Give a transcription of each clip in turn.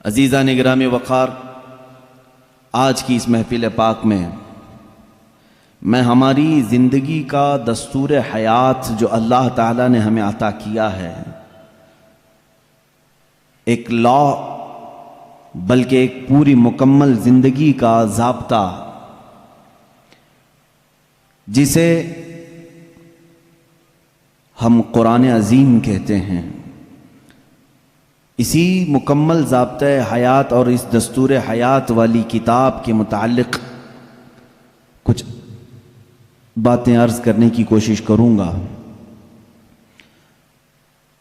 عزیزان گرامی وقار، آج کی اس محفل پاک میں ہماری زندگی کا دستور حیات جو اللہ تعالیٰ نے ہمیں عطا کیا ہے، ایک لا بلکہ ایک پوری مکمل زندگی کا ضابطہ، جسے ہم قرآن عظیم کہتے ہیں، اسی مکمل ضابطۂ حیات اور اس دستور حیات والی کتاب کے متعلق کچھ باتیں عرض کرنے کی کوشش کروں گا۔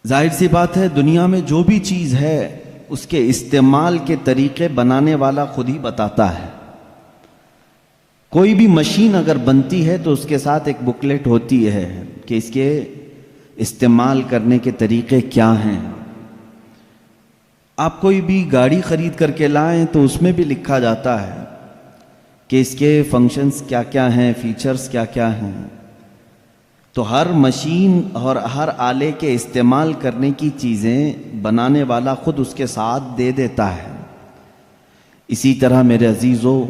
ظاہر سی بات ہے، دنیا میں جو بھی چیز ہے اس کے استعمال کے طریقے بنانے والا خود ہی بتاتا ہے۔ کوئی بھی مشین اگر بنتی ہے تو اس کے ساتھ ایک بکلیٹ ہوتی ہے کہ اس کے استعمال کرنے کے طریقے کیا ہیں۔ آپ کوئی بھی گاڑی خرید کر کے لائیں تو اس میں بھی لکھا جاتا ہے کہ اس کے فنکشنز کیا کیا ہیں، فیچرز کیا کیا ہیں۔ تو ہر مشین اور ہر آلے کے استعمال کرنے کی چیزیں بنانے والا خود اس کے ساتھ دے دیتا ہے۔ اسی طرح میرے عزیزو،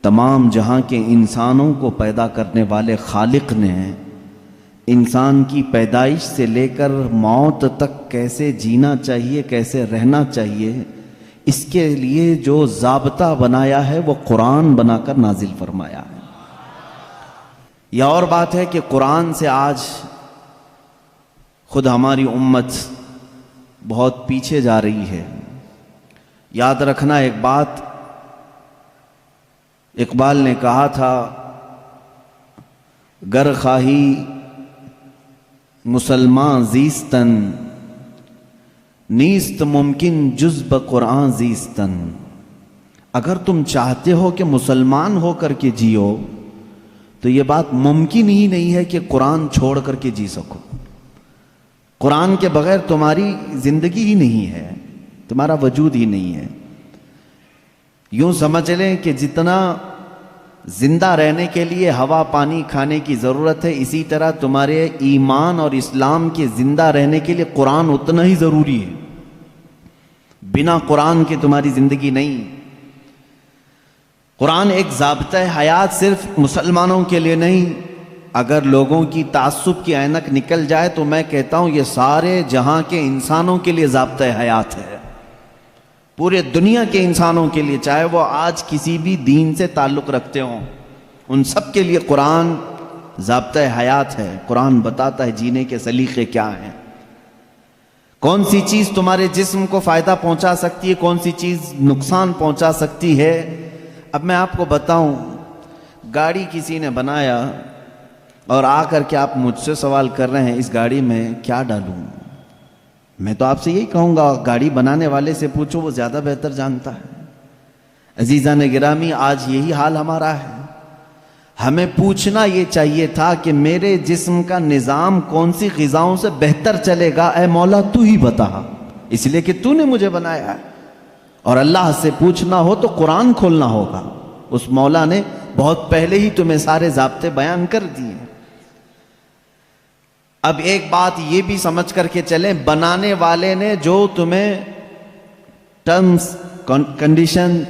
تمام جہاں کے انسانوں کو پیدا کرنے والے خالق نے انسان کی پیدائش سے لے کر موت تک کیسے جینا چاہیے، کیسے رہنا چاہیے، اس کے لیے جو ضابطہ بنایا ہے وہ قرآن بنا کر نازل فرمایا ہے۔ یہ اور بات ہے کہ قرآن سے آج خود ہماری امت بہت پیچھے جا رہی ہے۔ یاد رکھنا ایک بات، اقبال نے کہا تھا، گر خواہی مسلمان زیستن، نیست ممکن جز بقرآن زیستن۔ اگر تم چاہتے ہو کہ مسلمان ہو کر کے جیو تو یہ بات ممکن ہی نہیں ہے کہ قرآن چھوڑ کر کے جی سکو۔ قرآن کے بغیر تمہاری زندگی ہی نہیں ہے، تمہارا وجود ہی نہیں ہے۔ یوں سمجھ لیں کہ جتنا زندہ رہنے کے لیے ہوا پانی کھانے کی ضرورت ہے، اسی طرح تمہارے ایمان اور اسلام کے زندہ رہنے کے لیے قرآن اتنا ہی ضروری ہے۔ بنا قرآن کے تمہاری زندگی نہیں۔ قرآن ایک ضابطۂ حیات صرف مسلمانوں کے لیے نہیں، اگر لوگوں کی تعصب کی اینک نکل جائے تو میں کہتا ہوں یہ سارے جہاں کے انسانوں کے لیے ضابطۂ حیات ہے، پورے دنیا کے انسانوں کے لیے، چاہے وہ آج کسی بھی دین سے تعلق رکھتے ہوں، ان سب کے لیے قرآن ضابطۂ حیات ہے۔ قرآن بتاتا ہے جینے کے سلیقے کیا ہیں، کون سی چیز تمہارے جسم کو فائدہ پہنچا سکتی ہے، کون سی چیز نقصان پہنچا سکتی ہے۔ اب میں آپ کو بتاؤں، گاڑی کسی نے بنایا اور آ کر کے آپ مجھ سے سوال کر رہے ہیں اس گاڑی میں کیا ڈالوں، میں تو آپ سے یہی کہوں گا گاڑی بنانے والے سے پوچھو، وہ زیادہ بہتر جانتا ہے۔ عزیزان گرامی، آج یہی حال ہمارا ہے۔ ہمیں پوچھنا یہ چاہیے تھا کہ میرے جسم کا نظام کون سی غذاؤں سے بہتر چلے گا، اے مولا تو ہی بتا، اس لیے کہ تو نے مجھے بنایا ہے۔ اور اللہ سے پوچھنا ہو تو قرآن کھولنا ہوگا، اس مولا نے بہت پہلے ہی تمہیں سارے ضابطے بیان کر دیے۔ اب ایک بات یہ بھی سمجھ کر کے چلیں، بنانے والے نے جو تمہیں ٹرمز کنڈیشن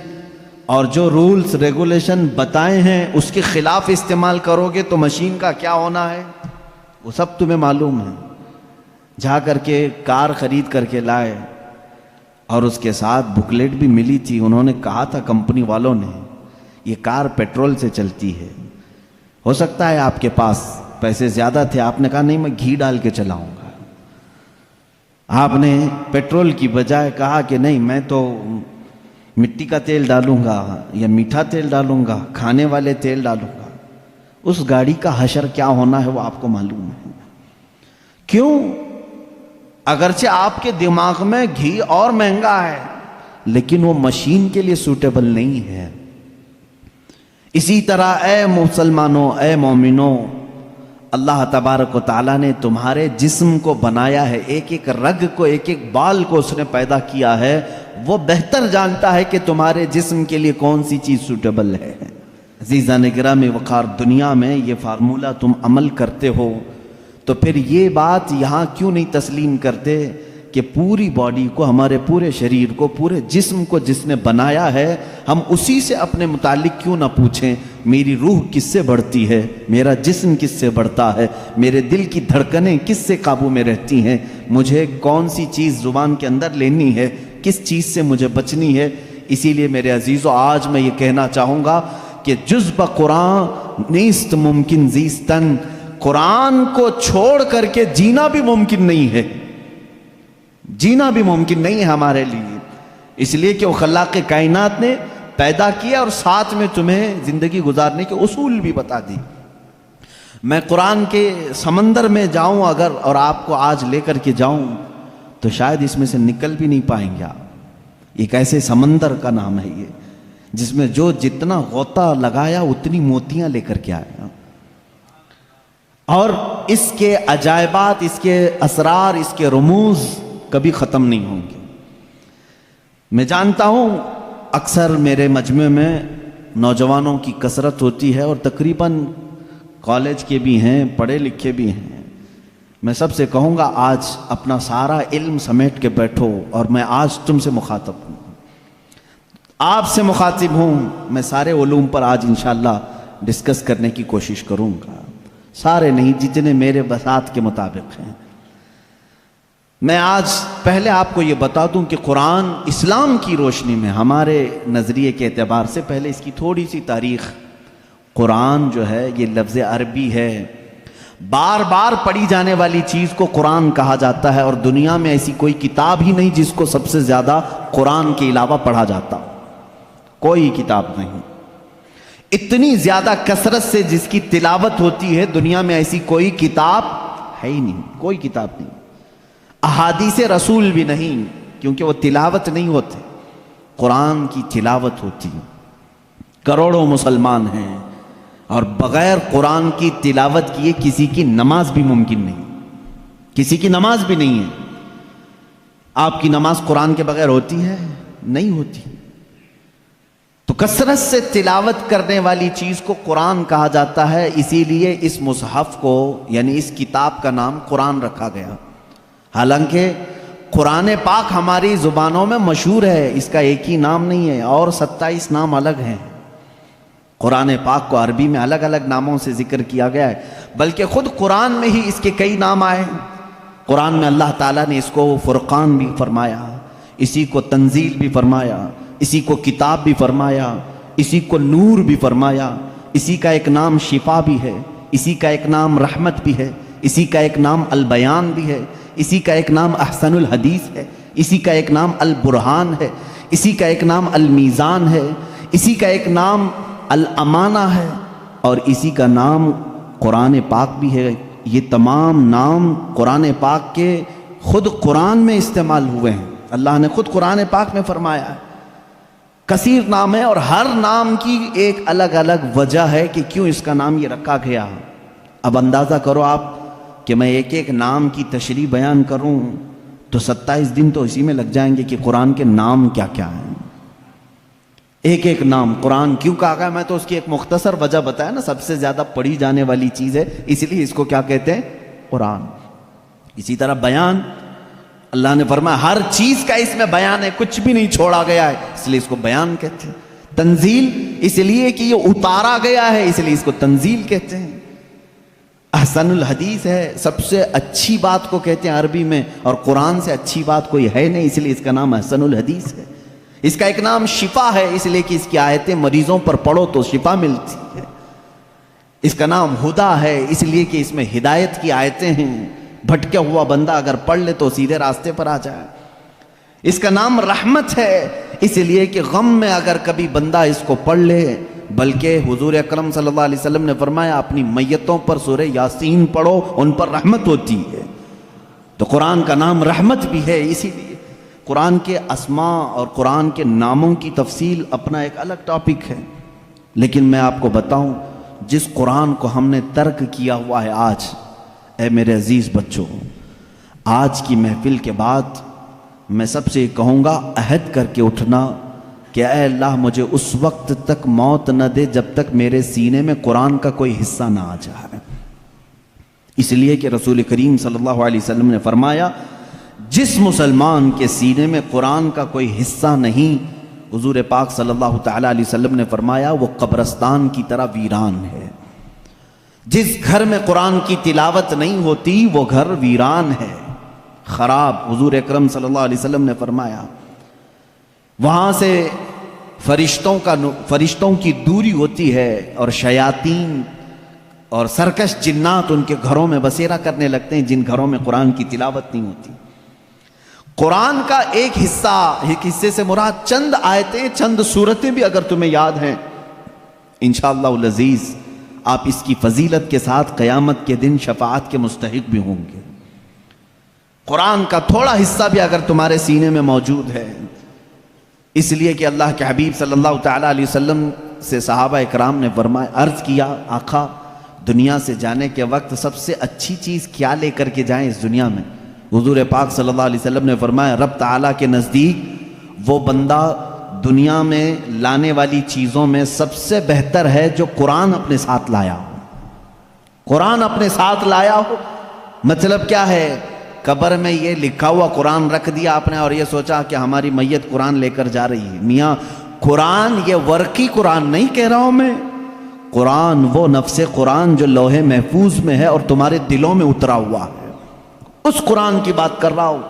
اور جو رولز ریگولیشن بتائے ہیں اس کے خلاف استعمال کرو گے تو مشین کا کیا ہونا ہے وہ سب تمہیں معلوم ہے۔ جا کر کے کار خرید کر کے لائے اور اس کے ساتھ بکلیٹ بھی ملی تھی، انہوں نے کہا تھا کمپنی والوں نے یہ کار پیٹرول سے چلتی ہے۔ ہو سکتا ہے آپ کے پاس پیسے زیادہ تھے، آپ نے کہا نہیں میں گھی ڈال کے چلاؤں گا۔ آپ نے پیٹرول کی بجائے کہا کہ نہیں میں تو مٹی کا تیل ڈالوں گا یا میٹھا تیل ڈالوں گا، کھانے والے تیل ڈالوں گا۔ اس گاڑی کا حشر کیا ہونا ہے وہ آپ کو معلوم ہے۔ کیوں؟ اگرچہ آپ کے دماغ میں گھی اور مہنگا ہے لیکن وہ مشین کے لیے سوٹیبل نہیں ہے۔ اسی طرح اے مسلمانوں، اے مومنوں، اللہ تبارک و تعالیٰ نے تمہارے جسم کو بنایا ہے، ایک ایک رگ کو، ایک ایک بال کو اس نے پیدا کیا ہے۔ وہ بہتر جانتا ہے کہ تمہارے جسم کے لیے کون سی چیز سوٹیبل ہے۔ عزیزان گرامی وقار، دنیا میں یہ فارمولہ تم عمل کرتے ہو تو پھر یہ بات یہاں کیوں نہیں تسلیم کرتے کہ پوری باڈی کو, ہمارے پورے شریر کو, پورے جسم کو جس نے بنایا ہے, ہم اسی سے اپنے متعلق کیوں نہ پوچھیں میری روح کس سے بڑھتی ہے, میرا جسم کس سے بڑھتا ہے, میرے دل کی دھڑکنیں کس سے قابو میں رہتی ہیں, مجھے کون سی چیز زبان کے اندر لینی ہے, کس چیز سے مجھے بچنی ہے. اسی لیے میرے عزیزو آج میں یہ کہنا چاہوں گا کہ جز بقرآن نیست ممکن زیستن, قرآن کو چھوڑ کر کے جینا بھی ممکن نہیں ہے, جینا بھی ممکن نہیں ہے ہمارے لیے. اس لیے کہ وہ خلاق کائنات نے پیدا کیا اور ساتھ میں تمہیں زندگی گزارنے کے اصول بھی بتا دی. میں قرآن کے سمندر میں جاؤں اگر اور آپ کو آج لے کر کے جاؤں تو شاید اس میں سے نکل بھی نہیں پائیں گے آپ. ایک ایسے سمندر کا نام ہے یہ جس میں جو جتنا غوطہ لگایا اتنی موتیاں لے کر کے آیا, اور اس کے عجائبات, اس کے اسرار, اس کے رموز کبھی ختم نہیں ہوں گے. میں جانتا ہوں اکثر میرے مجمع میں نوجوانوں کی کثرت ہوتی ہے اور تقریباً کالج کے بھی ہیں, پڑھے لکھے بھی ہیں. میں سب سے کہوں گا آج اپنا سارا علم سمیٹ کے بیٹھو, اور میں آج تم سے مخاطب ہوں, آپ سے مخاطب ہوں. میں سارے علوم پر آج انشاءاللہ ڈسکس کرنے کی کوشش کروں گا, سارے نہیں جتنے میرے بساط کے مطابق ہیں. میں آج پہلے آپ کو یہ بتا دوں کہ قرآن اسلام کی روشنی میں ہمارے نظریے کے اعتبار سے پہلے اس کی تھوڑی سی تاریخ. قرآن جو ہے یہ لفظ عربی ہے, بار بار پڑھی جانے والی چیز کو قرآن کہا جاتا ہے, اور دنیا میں ایسی کوئی کتاب ہی نہیں جس کو سب سے زیادہ قرآن کے علاوہ پڑھا جاتا, کوئی کتاب نہیں. اتنی زیادہ کثرت سے جس کی تلاوت ہوتی ہے دنیا میں ایسی کوئی کتاب ہے ہی نہیں, کوئی کتاب نہیں. احادیث رسول بھی نہیں, کیونکہ وہ تلاوت نہیں ہوتے, قرآن کی تلاوت ہوتی. کروڑوں مسلمان ہیں اور بغیر قرآن کی تلاوت کیے کسی کی نماز بھی ممکن نہیں, کسی کی نماز بھی نہیں ہے. آپ کی نماز قرآن کے بغیر ہوتی ہے؟ نہیں ہوتی. تو کثرت سے تلاوت کرنے والی چیز کو قرآن کہا جاتا ہے, اسی لیے اس مصحف کو یعنی اس کتاب کا نام قرآن رکھا گیا. حالانکہ قرآن پاک ہماری زبانوں میں مشہور ہے, اس کا ایک ہی نام نہیں ہے, اور 27 نام الگ ہیں. قرآن پاک کو عربی میں الگ الگ ناموں سے ذکر کیا گیا ہے, بلکہ خود قرآن میں ہی اس کے کئی نام آئے. قرآن میں اللہ تعالیٰ نے اس کو فرقان بھی فرمایا, اسی کو تنزیل بھی فرمایا, اسی کو کتاب بھی فرمایا, اسی کو نور بھی فرمایا, اسی کا ایک نام شفا بھی ہے, اسی کا ایک نام رحمت بھی ہے, اسی کا ایک نام البیان بھی ہے, اسی کا ایک نام احسن الحدیث ہے, اسی کا ایک نام البرہان ہے, اسی کا ایک نام المیزان ہے, اسی کا ایک نام الامانہ ہے, اور اسی کا نام قرآن پاک بھی ہے. یہ تمام نام قرآن پاک کے خود قرآن میں استعمال ہوئے ہیں, اللہ نے خود قرآن پاک میں فرمایا ہے. کثیر نام ہے اور ہر نام کی ایک الگ الگ وجہ ہے کہ کیوں اس کا نام یہ رکھا گیا. اب اندازہ کرو آپ کہ میں ایک ایک نام کی تشریح بیان کروں تو 27 دن تو اسی میں لگ جائیں گے کہ قرآن کے نام کیا کیا ہیں. ایک ایک نام قرآن کیوں کہا گیا, میں تو اس کی ایک مختصر وجہ بتایا نا, سب سے زیادہ پڑھی جانے والی چیز ہے اس لیے اس کو کیا کہتے ہیں, قرآن. اسی طرح بیان, اللہ نے فرمایا ہر چیز کا اس میں بیان ہے, کچھ بھی نہیں چھوڑا گیا ہے, اس لیے اس کو بیان کہتے ہیں. تنزیل اس لیے کہ یہ اتارا گیا ہے, اس لیے اس کو تنزیل کہتے ہیں. احسن الحدیث ہے, سب سے اچھی بات کو کہتے ہیں عربی میں, اور قرآن سے اچھی بات کوئی ہے نہیں, اس لیے اس کا نام احسن الحدیث ہے. اس کا ایک نام شفا ہے, اس لیے کہ اس کی آیتیں مریضوں پر پڑھو تو شفا ملتی ہے. اس کا نام ہدا ہے, اس لیے کہ اس میں ہدایت کی آیتیں ہیں, بھٹکا ہوا بندہ اگر پڑھ لے تو سیدھے راستے پر آ جائے. اس کا نام رحمت ہے, اس لیے کہ غم میں اگر کبھی بندہ اس کو پڑھ لے, بلکہ حضور اکرم صلی اللہ علیہ وسلم نے فرمایا اپنی میتوں پر سورہ یاسین پڑھو, ان پر رحمت ہوتی ہے. تو قرآن کا نام رحمت بھی ہے. اسی لیے قرآن کے اسماء اور قرآن کے ناموں کی تفصیل اپنا ایک الگ ٹاپک ہے, لیکن میں آپ کو بتاؤں جس قرآن کو ہم نے ترک کیا ہوا ہے آج, اے میرے عزیز بچوں, آج کی محفل کے بعد میں سب سے کہوں گا عہد کر کے اٹھنا کہ اے اللہ مجھے اس وقت تک موت نہ دے جب تک میرے سینے میں قرآن کا کوئی حصہ نہ آ جائے. اس لیے کہ رسول کریم صلی اللہ علیہ وسلم نے فرمایا جس مسلمان کے سینے میں قرآن کا کوئی حصہ نہیں، حضور پاک صلی اللہ تعالیٰ علیہ وسلم نے فرمایا وہ قبرستان کی طرح ویران ہے۔ جس گھر میں قرآن کی تلاوت نہیں ہوتی وہ گھر ویران ہے، خراب۔ حضور اکرم صلی اللہ علیہ وسلم نے فرمایا وہاں سے فرشتوں کی دوری ہوتی ہے، اور شیاطین اور سرکش جنات ان کے گھروں میں بسیرا کرنے لگتے ہیں جن گھروں میں قرآن کی تلاوت نہیں ہوتی۔ قرآن کا ایک حصے سے مراد چند آیتیں، چند سورتیں بھی اگر تمہیں یاد ہیں، انشاءاللہ العزیز آپ اس کی فضیلت کے ساتھ قیامت کے دن شفاعت کے مستحق بھی ہوں گے۔ قرآن کا تھوڑا حصہ بھی اگر تمہارے سینے میں موجود ہے، اس لیے کہ اللہ کے حبیب صلی اللہ تعالیٰ علیہ وسلم سے صحابہ اکرام نے فرمایا، عرض کیا آقا دنیا سے جانے کے وقت سب سے اچھی چیز کیا لے کر کے جائیں اس دنیا میں؟ حضور پاک صلی اللہ علیہ وسلم نے فرمایا رب تعالیٰ کے نزدیک وہ بندہ دنیا میں لانے والی چیزوں میں سب سے بہتر ہے جو قرآن اپنے ساتھ لایا ہو۔ قرآن اپنے ساتھ لایا ہو مطلب کیا ہے؟ قبر میں یہ لکھا ہوا قرآن رکھ دیا آپ نے اور یہ سوچا کہ ہماری میت قرآن لے کر جا رہی ہے۔ میاں قرآن یہ ورقی قرآن نہیں کہہ رہا ہوں میں، قرآن وہ نفس قرآن جو لوح محفوظ میں ہے اور تمہارے دلوں میں اترا ہوا ہے، اس قرآن کی بات کر رہا ہوں۔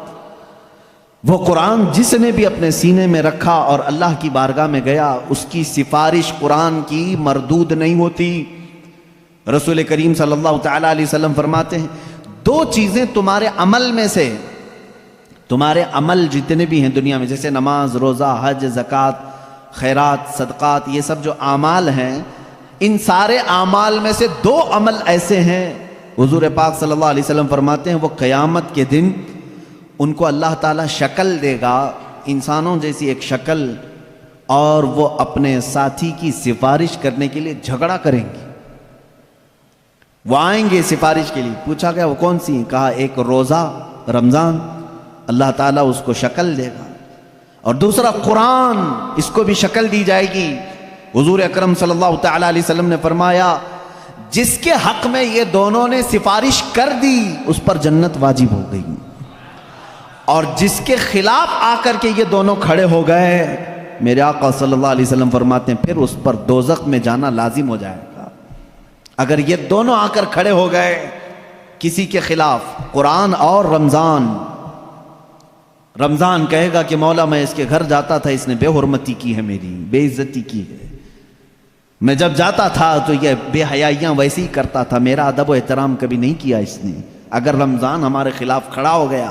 وہ قرآن جس نے بھی اپنے سینے میں رکھا اور اللہ کی بارگاہ میں گیا، اس کی سفارش قرآن کی مردود نہیں ہوتی۔ رسول کریم صلی اللہ تعالیٰ علیہ وسلم فرماتے ہیں دو چیزیں تمہارے عمل میں سے، تمہارے عمل جتنے بھی ہیں دنیا میں، جیسے نماز، روزہ، حج، زکوٰۃ، خیرات، صدقات، یہ سب جو اعمال ہیں، ان سارے اعمال میں سے دو عمل ایسے ہیں حضور پاک صلی اللہ علیہ وسلم فرماتے ہیں وہ قیامت کے دن ان کو اللہ تعالیٰ شکل دے گا، انسانوں جیسی ایک شکل، اور وہ اپنے ساتھی کی سفارش کرنے کے لیے جھگڑا کریں گے۔ وہ آئیں گے سفارش کے لیے، پوچھا گیا وہ کون سی؟ کہا ایک روزہ رمضان، اللہ تعالیٰ اس کو شکل دے گا، اور دوسرا قرآن، اس کو بھی شکل دی جائے گی۔ حضور اکرم صلی اللہ تعالیٰ علیہ وسلم نے فرمایا جس کے حق میں یہ دونوں نے سفارش کر دی اس پر جنت واجب ہو گئی، اور جس کے خلاف آ کر کے یہ دونوں کھڑے ہو گئے، میرے آقا صلی اللہ علیہ وسلم فرماتے ہیں پھر اس پر دوزخ میں جانا لازم ہو جائے گا۔ اگر یہ دونوں آ کر کھڑے ہو گئے کسی کے خلاف، قرآن اور رمضان کہے گا کہ مولا میں اس کے گھر جاتا تھا، اس نے بے حرمتی کی ہے، میری بے عزتی کی ہے، میں جب جاتا تھا تو یہ بے حیائیاں ویسے ہی کرتا تھا، میرا ادب و احترام کبھی نہیں کیا اس نے۔ اگر رمضان ہمارے خلاف کھڑا ہو گیا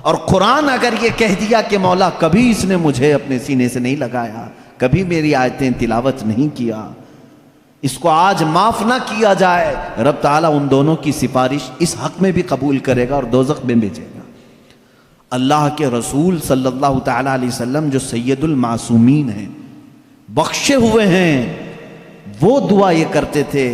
اور قرآن اگر یہ کہہ دیا کہ مولا کبھی اس نے مجھے اپنے سینے سے نہیں لگایا، کبھی میری آیتیں تلاوت نہیں کیا، اس کو آج معاف نہ کیا جائے، رب تعالیٰ ان دونوں کی سفارش اس حق میں بھی قبول کرے گا اور دوزخ میں بھیجے گا۔ اللہ کے رسول صلی اللہ تعالیٰ علیہ وسلم جو سید المعصومین ہیں، بخشے ہوئے ہیں، وہ دعا یہ کرتے تھے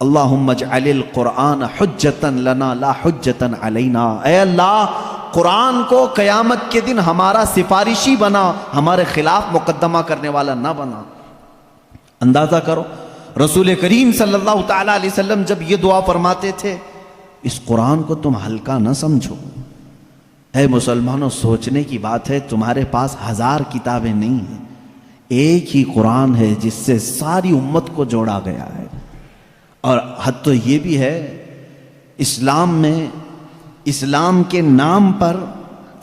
اللہم اجعل القرآن حجتا لنا لا حجتا علینا، اے اللہ قرآن کو قیامت کے دن ہمارا سفارشی بنا، ہمارے خلاف مقدمہ کرنے والا نہ بنا۔ اندازہ کرو رسول کریم صلی اللہ تعالیٰ علیہ وسلم جب یہ دعا فرماتے تھے، اس قرآن کو تم ہلکا نہ سمجھو۔ اے مسلمانوں سوچنے کی بات ہے، تمہارے پاس 1000 کتابیں نہیں ہیں، ایک ہی قرآن ہے جس سے ساری امت کو جوڑا گیا ہے۔ اور حد تو یہ بھی ہے اسلام میں، اسلام کے نام پر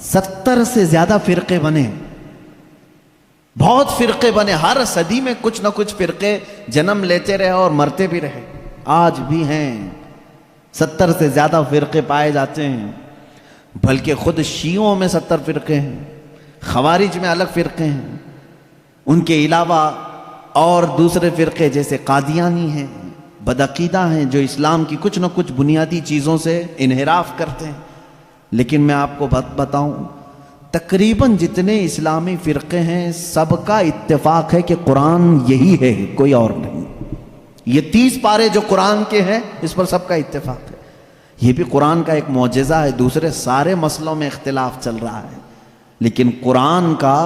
70 سے زیادہ فرقے بنے، بہت فرقے بنے، ہر صدی میں کچھ نہ کچھ فرقے جنم لیتے رہے اور مرتے بھی رہے، آج بھی ہیں 70 سے زیادہ فرقے پائے جاتے ہیں، بلکہ خود شیعوں میں 70 فرقے ہیں، خوارج میں الگ فرقے ہیں، ان کے علاوہ اور دوسرے فرقے جیسے قادیانی ہیں، بدعقیدہ ہیں، جو اسلام کی کچھ نہ کچھ بنیادی چیزوں سے انحراف کرتے ہیں۔ لیکن میں آپ کو بتاؤں تقریباً جتنے اسلامی فرقے ہیں سب کا اتفاق ہے کہ قرآن یہی ہے، کوئی اور نہیں۔ یہ 30 پارے جو قرآن کے ہیں اس پر سب کا اتفاق ہے۔ یہ بھی قرآن کا ایک معجزہ ہے، دوسرے سارے مسئلوں میں اختلاف چل رہا ہے، لیکن قرآن کا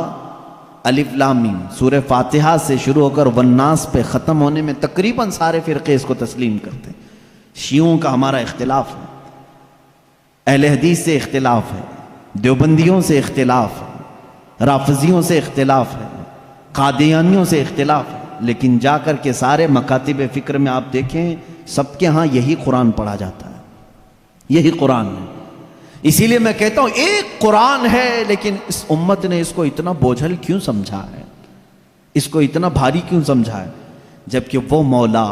الف لام میم سورہ فاتحہ سے شروع ہو کر والناس پہ ختم ہونے میں تقریباً سارے فرقے اس کو تسلیم کرتے ہیں۔ شیعوں کا ہمارا اختلاف ہے، اہل حدیث سے اختلاف ہے، دیوبندیوں سے اختلاف ہے، رافضیوں سے اختلاف ہے، قادیانیوں سے اختلاف ہے، لیکن جا کر کے سارے مکاتب فکر میں آپ دیکھیں سب کے ہاں یہی قرآن پڑھا جاتا ہے، یہی قرآن ہے۔ اسی لیے میں کہتا ہوں ایک قرآن ہے، لیکن اس امت نے اس کو اتنا بوجھل کیوں سمجھا ہے، اس کو اتنا بھاری کیوں سمجھا ہے، جبکہ وہ مولا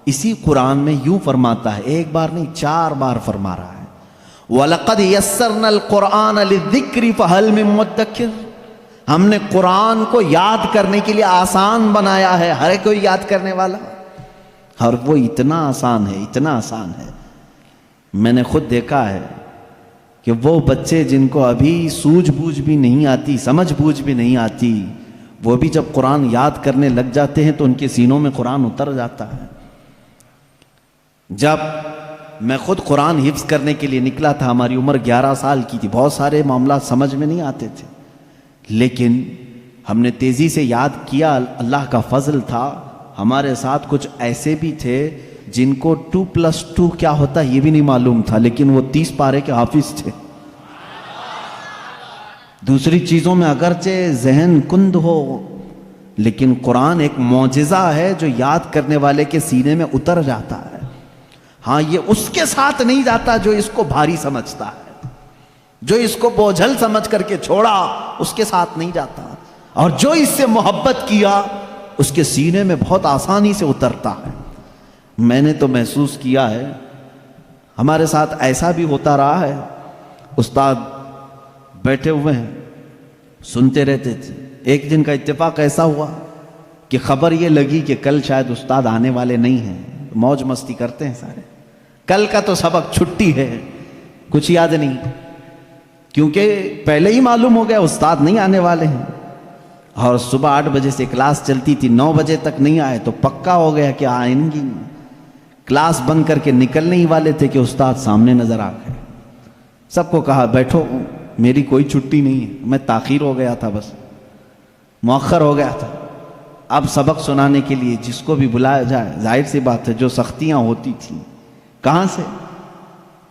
اسی قرآن میں یوں فرماتا ہے، ایک بار نہیں 4 بار فرما رہا ہے، وَلَقَدْ يَسَّرْنَا الْقُرْآنَ لِلذِّكْرِ فَهَلْ مِن مُدَّكِرٍ، ہم نے قرآن کو یاد کرنے کے لیے آسان بنایا ہے، ہر کوئی یاد کرنے والا، اور وہ اتنا آسان ہے، اتنا آسان ہے۔ میں نے خود دیکھا ہے کہ وہ بچے جن کو ابھی سوجھ بوجھ بھی نہیں آتی، سمجھ بوجھ بھی نہیں آتی، وہ بھی جب قرآن یاد کرنے لگ جاتے ہیں تو ان کے سینوں میں قرآن اتر جاتا ہے۔ جب میں خود قرآن حفظ کرنے کے لیے نکلا تھا، ہماری عمر 11 سال کی تھی، بہت سارے معاملات سمجھ میں نہیں آتے تھے، لیکن ہم نے تیزی سے یاد کیا، اللہ کا فضل تھا، ہمارے ساتھ کچھ ایسے بھی تھے جن کو 2+2 کیا ہوتا ہے یہ بھی نہیں معلوم تھا، لیکن وہ 30 پارے کے حافظ تھے۔ دوسری چیزوں میں اگرچہ ذہن کند ہو، لیکن قرآن ایک معجزہ ہے جو یاد کرنے والے کے سینے میں اتر جاتا ہے۔ ہاں یہ اس کے ساتھ نہیں جاتا جو اس کو بھاری سمجھتا ہے، جو اس کو بوجھل سمجھ کر کے چھوڑا اس کے ساتھ نہیں جاتا، اور جو اس سے محبت کیا اس کے سینے میں بہت آسانی سے اترتا ہے۔ میں نے تو محسوس کیا ہے، ہمارے ساتھ ایسا بھی ہوتا رہا ہے، استاد بیٹھے ہوئے ہیں سنتے رہتے تھے، ایک دن کا اتفاق ایسا ہوا کہ خبر یہ لگی کہ کل شاید استاد آنے والے نہیں ہیں، موج مستی کرتے ہیں سارے، کل کا تو سبق چھٹی ہے، کچھ یاد نہیں، کیونکہ پہلے ہی معلوم ہو گیا استاد نہیں آنے والے ہیں، اور صبح 8 بجے سے کلاس چلتی تھی، 9 بجے تک نہیں آئے تو پکا ہو گیا کہ آئیں گی، کلاس بند کر کے نکلنے ہی والے تھے کہ استاد سامنے نظر آ گئے۔ سب کو کہا بیٹھو، میری کوئی چھٹی نہیں ہے، میں تاخیر ہو گیا تھا، بس مؤخر ہو گیا تھا۔ اب سبق سنانے کے لیے جس کو بھی بلایا جائے، ظاہر سی بات ہے جو سختیاں ہوتی تھیں کہاں سے،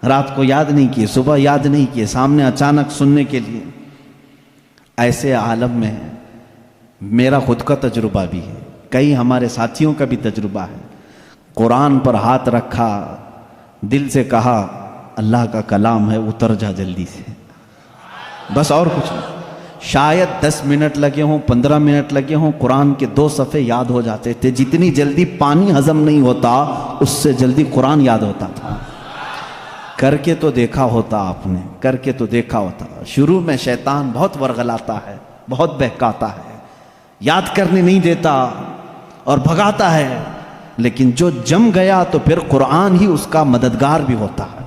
رات کو یاد نہیں کیے، صبح یاد نہیں کیے، سامنے اچانک سننے کے لیے۔ ایسے عالم میں میرا خود کا تجربہ بھی ہے، کئی ہمارے ساتھیوں کا بھی تجربہ ہے، قرآن پر ہاتھ رکھا، دل سے کہا اللہ کا کلام ہے، اتر جا جلدی سے، بس اور کچھ نہیں۔ شاید 10 منٹ لگے ہوں، 15 منٹ لگے ہوں، قرآن کے 2 صفحے یاد ہو جاتے تھے۔ جتنی جلدی پانی ہضم نہیں ہوتا اس سے جلدی قرآن یاد ہوتا تھا۔ کر کے تو دیکھا ہوتا آپ نے، کر کے تو دیکھا ہوتا۔ شروع میں شیطان بہت ورغلاتا ہے، بہت بہکاتا ہے، یاد کرنے نہیں دیتا اور بھگاتا ہے، لیکن جو جم گیا تو پھر قرآن ہی اس کا مددگار بھی ہوتا ہے،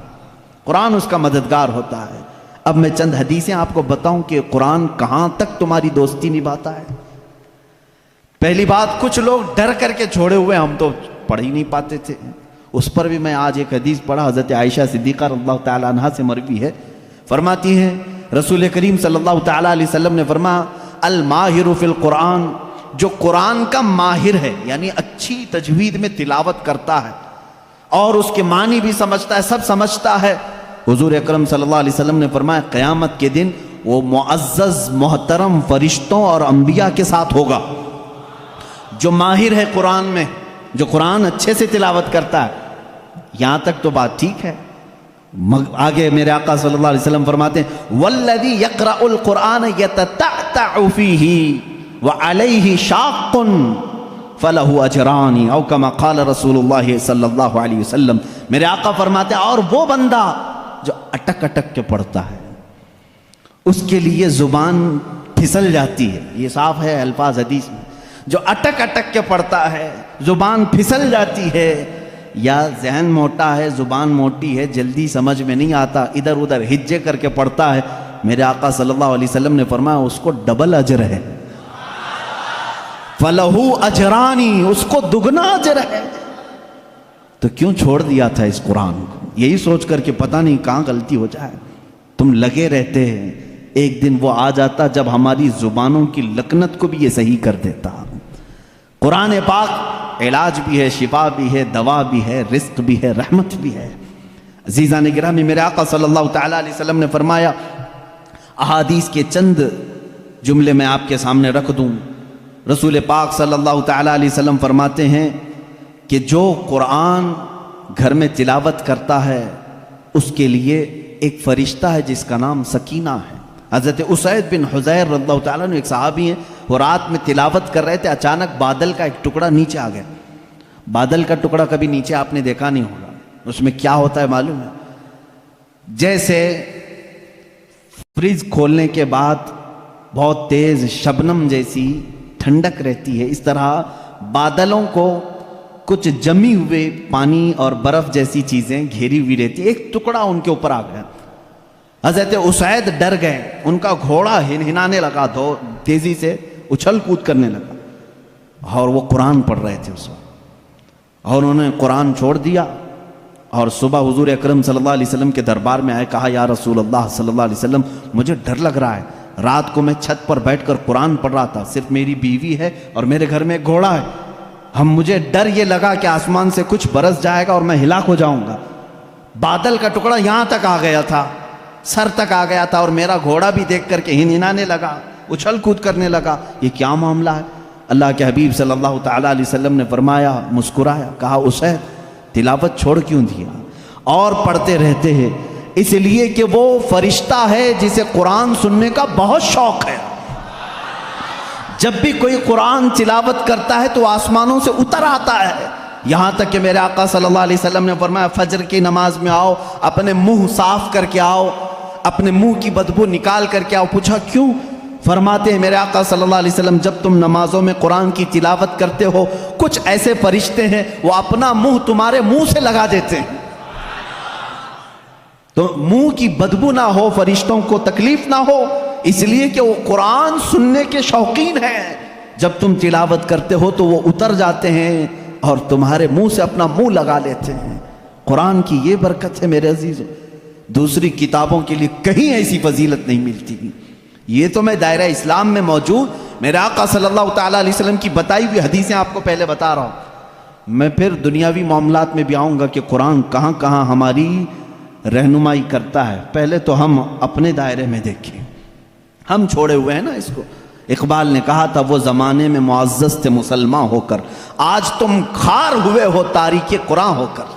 قرآن اس کا مددگار ہوتا ہے۔ اب میں چند حدیثیں آپ کو بتاؤں کہ قرآن کہاں تک تمہاری دوستی نبھاتا ہے۔ پہلی بات، کچھ لوگ ڈر کر کے چھوڑے ہوئے، ہم تو پڑھ ہی نہیں پاتے تھے، اس پر بھی میں آج ایک حدیث پڑھا، حضرت عائشہ صدیقہ رضی اللہ تعالی عنہا سے مروی ہے، فرماتی ہیں رسول کریم صلی اللہ تعالی علیہ وسلم نے فرمایا الماہر فی القرآن، جو قرآن کا ماہر ہے، یعنی اچھی تجوید میں تلاوت کرتا ہے اور اس کے معنی بھی سمجھتا ہے، سب سمجھتا ہے، حضور اکرم صلی اللہ علیہ وسلم نے فرمایا قیامت کے دن وہ معزز محترم فرشتوں اور انبیاء کے ساتھ ہوگا۔ جو ماہر ہے قرآن میں، جو قرآن اچھے سے تلاوت کرتا ہے، یہاں تک تو بات ٹھیک ہے۔ آگے میرے آقا صلی اللہ علیہ وسلم فرماتے ہیں والذی یقرأ القرآن یتتعتع فیہ وعلیہ شاق فلہ اجران او کما قال رسول اللہ صلی اللہ علیہ وسلم۔ میرے آقا فرماتے ہیں اور وہ بندہ جو اٹک اٹک کے پڑھتا ہے، اس کے لیے زبان پھسل جاتی ہے، یہ صاف ہے الفاظ حدیث میں، جو اٹک اٹک کے پڑھتا ہے زبان پھسل جاتی ہے، یا ذہن موٹا ہے، زبان موٹی ہے، جلدی سمجھ میں نہیں آتا، ادھر ادھر ہجے کر کے پڑھتا ہے، میرے آقا صلی اللہ علیہ وسلم نے فرمایا اس کو ڈبل اجر ہے، فَلَهُ أَجْرَانِ، اس کو دگنا اجر ہے۔ تو کیوں چھوڑ دیا تھا اس قرآن کو؟ یہی سوچ کر کہ پتہ نہیں کہاں غلطی ہو جائے، تم لگے رہتے ہیں، ایک دن وہ آ جاتا جب ہماری زبانوں کی لکنت کو بھی یہ صحیح کر دیتا۔ قرآن پاک علاج بھی ہے، شفا بھی ہے، دوا بھی ہے، رزق بھی ہے، رحمت بھی ہے۔ عزیزان گرامی، میرے آقا صلی اللہ تعالیٰ علیہ وسلم نے فرمایا، احادیث کے چند جملے میں آپ کے سامنے رکھ دوں۔ رسول پاک صلی اللہ تعالیٰ علیہ وسلم فرماتے ہیں کہ جو قرآن گھر میں تلاوت کرتا ہے اس کے لیے ایک فرشتہ ہے جس کا نام سکینہ ہے۔ حضرت اسید بن حضیر رضی اللہ تعالیٰ عنہ ایک صحابی ہیں، وہ رات میں تلاوت کر رہے تھے، اچانک بادل کا ایک ٹکڑا نیچے آ گیا۔ بادل کا ٹکڑا کبھی نیچے آپ نے دیکھا نہیں ہوگا، اس میں کیا ہوتا ہے معلوم ہے؟ جیسے فریج کھولنے کے بعد بہت تیز شبنم جیسی ٹھنڈک رہتی ہے، اس طرح بادلوں کو کچھ جمی ہوئے پانی اور برف جیسی چیزیں گھیری ہوئی رہتی ہے، ایک ٹکڑا ان کے اوپر آ گیا۔ حضرت اسید ڈر گئے، ان کا گھوڑا ہنہنانے لگا، تیزی سے اچھل کود کرنے لگا، اور وہ قرآن پڑھ رہے تھے اس وقت، اور انہوں نے قرآن چھوڑ دیا اور صبح حضور اکرم صلی اللہ علیہ وسلم کے دربار میں آئے، کہا یا رسول اللہ صلی اللہ علیہ وسلم مجھے ڈر لگ رہا ہے، رات کو میں چھت پر بیٹھ کر قرآن پڑھ رہا تھا، صرف میری بیوی ہے اور میرے گھر میں ایک گھوڑا ہے، مجھے ڈر یہ لگا کہ آسمان سے کچھ برس جائے گا اور میں ہلاک ہو جاؤں گا۔ بادل کا ٹکڑا یہاں تک آ گیا تھا، سر تک آ گیا تھا، اور میرا گھوڑا بھی دیکھ کر کے ہنہنانے لگا، اچھل کود کرنے لگا، یہ کیا معاملہ ہے؟ اللہ کے حبیب صلی اللہ تعالیٰ علیہ وسلم نے فرمایا، مسکرایا، کہا اسید تلاوت چھوڑ کیوں دیا؟ اور پڑھتے رہتے ہیں، اس لیے کہ وہ فرشتہ ہے جسے قرآن سننے کا بہت شوق ہے۔ جب بھی کوئی قرآن تلاوت کرتا ہے تو آسمانوں سے اتر آتا ہے، یہاں تک کہ میرے آقا صلی اللہ علیہ وسلم نے فرمایا فجر کی نماز میں آؤ، اپنے منہ صاف کر کے آؤ، اپنے منہ کی بدبو نکال کر کے آؤ۔ پوچھا کیوں؟ فرماتے ہیں میرے آقا صلی اللہ علیہ وسلم جب تم نمازوں میں قرآن کی تلاوت کرتے ہو کچھ ایسے فرشتے ہیں وہ اپنا منہ تمہارے منہ سے لگا دیتے ہیں، تو منہ کی بدبو نہ ہو، فرشتوں کو تکلیف نہ ہو، اس لیے کہ وہ قرآن سننے کے شوقین ہیں۔ جب تم تلاوت کرتے ہو تو وہ اتر جاتے ہیں اور تمہارے منہ سے اپنا منہ لگا لیتے ہیں۔ قرآن کی یہ برکت ہے میرے عزیزو، دوسری کتابوں کے لیے کہیں ایسی فضیلت نہیں ملتی۔ یہ تو میں دائرہ اسلام میں موجود میرے آقا صلی اللہ تعالیٰ علیہ وسلم کی بتائی ہوئی حدیثیں آپ کو پہلے بتا رہا ہوں، میں پھر دنیاوی معاملات میں بھی آؤں گا کہ قرآن کہاں کہاں ہماری رہنمائی کرتا ہے۔ پہلے تو ہم اپنے دائرے میں دیکھیں، ہم چھوڑے ہوئے ہیں نا اس کو۔ اقبال نے کہا تھا وہ زمانے میں معزز تھے مسلمان ہو کر، آج تم خار ہوئے ہو تاریک قرآن ہو کر۔